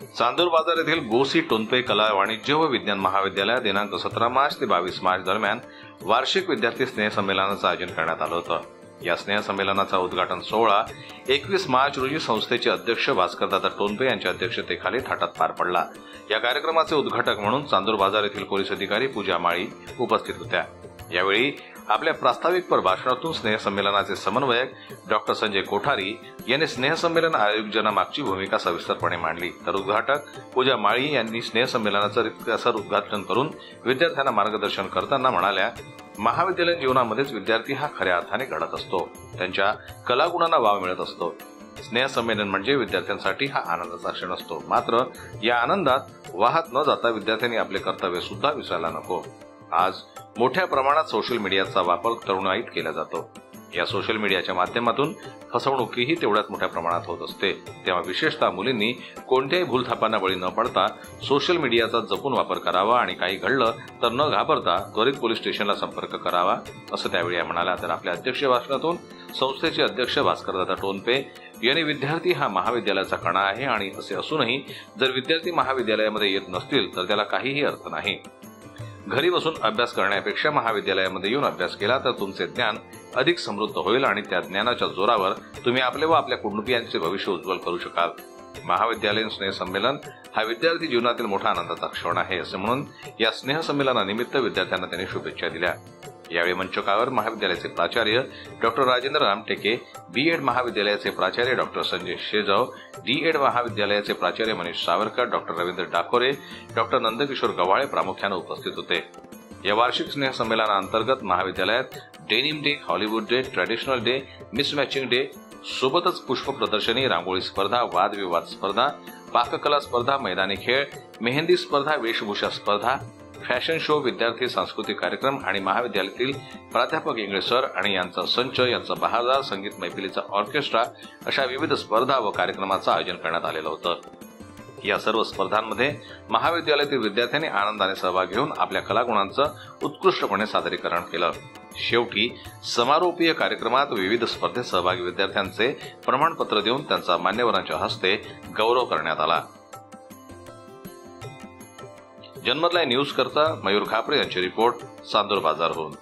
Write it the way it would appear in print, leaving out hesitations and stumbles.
चांदूर बाजार येथील गोसी टोनपे कला वाणिज्य व विज्ञान महाविद्यालयात दिनांक 17 मार्च ते 22 मार्च दरम्यान वार्षिक विद्यार्थी स्नेह संमेलनाचं आयोजन करण्यात आलं होतं। या स्नेह संमेलनाचा उद्घाटन सोहळा 21 मार्च रोजी संस्थेचे अध्यक्ष भास्करदादा टोनपे यांच्या अध्यक्षतेखाली थाटात पार पडला। या कार्यक्रमाचे उद्घाटक म्हणून चांदूर बाजार येथील पोलीस अधिकारी पूजा माळी उपस्थित होत्या। यावेळी आपल्या प्रास्ताविक भाषणातून स्नेह संमेलनाचे समन्वयक डॉक्टर संजय कोठारी यांनी स्नेह संमेलन आयोजनामागची भूमिका सविस्तरपणे मांडली, तर उद्घाटक पूजा माळी यांनी स्नेह संमेलनाचं रितसर उद्घाटन करून विद्यार्थ्यांना मार्गदर्शन करताना म्हणाल्या, महाविद्यालयीन जीवनामध्येच विद्यार्थी हा खऱ्या अर्थाने घडत असतो, त्यांच्या कलागुणांना वाव मिळत असतो। स्नेह संमेलन म्हणजे विद्यार्थ्यांसाठी हा आनंदाचा क्षण असतो, मात्र या आनंदात वाहत न जाता विद्यार्थ्यांनी आपले कर्तव्य सुद्धा विसरायला नको। आज मोठ्या प्रमाणात सोशल मीडियाचा वापर तरुणाईत केला जातो। या सोशल मीडियाच्या माध्यमातून फसवणुकीही तेवढ्याच मोठ्या प्रमाणात होत असते। तेव्हा विशेषतः मुलींनी कोणत्याही भूलथापांना बळी न पडता सोशल मीडियाचा जपून वापर करावा आणि काही घडलं तर न घाबरता त्वरित पोलीस स्टेशनला संपर्क करावा, असं त्यावेळी म्हणाला। तर आपल्या अध्यक्ष भाषणातून संस्थेचे अध्यक्ष भास्करदादा टोनपे यांनी विद्यार्थी हा महाविद्यालयाचा कणा आहे आणि असे असूनही जर विद्यार्थी महाविद्यालयामध्ये येत नसतील तर त्याला काहीही अर्थ नाही। घरी बसून अभ्यास करण्यापेक्षा महाविद्यालयामध्ये येऊन अभ्यास केला तर तुमचे ज्ञान अधिक समृद्ध होईल आणि त्या ज्ञानाच्या जोरावर तुम्ही आपले व आपल्या कुटुंबियांचे भविष्य उज्ज्वल करू शकाल। महाविद्यालयीन स्नेह संमेलन हा विद्यार्थी जीवनातील मोठा आनंदाचा क्षण आहे, असे म्हणून या स्नेह संमेलनानिमित्त विद्यार्थ्यांना त्यांनी शुभेच्छा दिल्या। यावेळी मंचकावर महाविद्यालयाचे प्राचार्य डॉक्टर राजेंद्र रामटेके, बीएड महाविद्यालयाचे प्राचार्य डॉक्टर संजय शेजव, डीएड महाविद्यालयाचे प्राचार्य मनीष सावरकर, डॉक्टर रवींद्र डाकोरे, डॉक्टर नंदकिशोर गव्हाळे प्रामुख्याने उपस्थित होते। या वार्षिक स्नेह संमेलनाअंतर्गत महाविद्यालयात denim day, Hollywood day, traditional day, miss matching day सोबतच पुष्प प्रदर्शनी, रांगोळी स्पर्धा, वादविवाद स्पर्धा, पाककला स्पर्धा, मैदानी खेळ, मेहंदी स्पर्धा, वेशभूषा स्पर्धा, फॅशन शो, विद्यार्थी सांस्कृतिक कार्यक्रम आणि महाविद्यालयातील प्राध्यापक इंगळे सर आणि यांचा संच, यांचा बहारदार संगीत मैफिलीचा ऑर्केस्ट्रा अशा विविध स्पर्धा व कार्यक्रमाचं आयोजन करण्यात आलेलं होतं। या सर्व स्पर्धांमध्ये महाविद्यालयातील विद्यार्थ्यांनी आनंदाने सहभाग घेऊन आपल्या कलागुणांचं उत्कृष्टपणे सादरीकरण केलं। शेवटी समारोपीय कार्यक्रमात विविध स्पर्धेत सहभागी विद्यार्थ्यांचे प्रमाणपत्र देऊन त्यांचा मान्यवरांच्या हस्ते गौरव करण्यात आला। जन्मत लाईव्ह न्यूज करता मयूर खापरे यांची रिपोर्ट, चांदूर बाजारहून।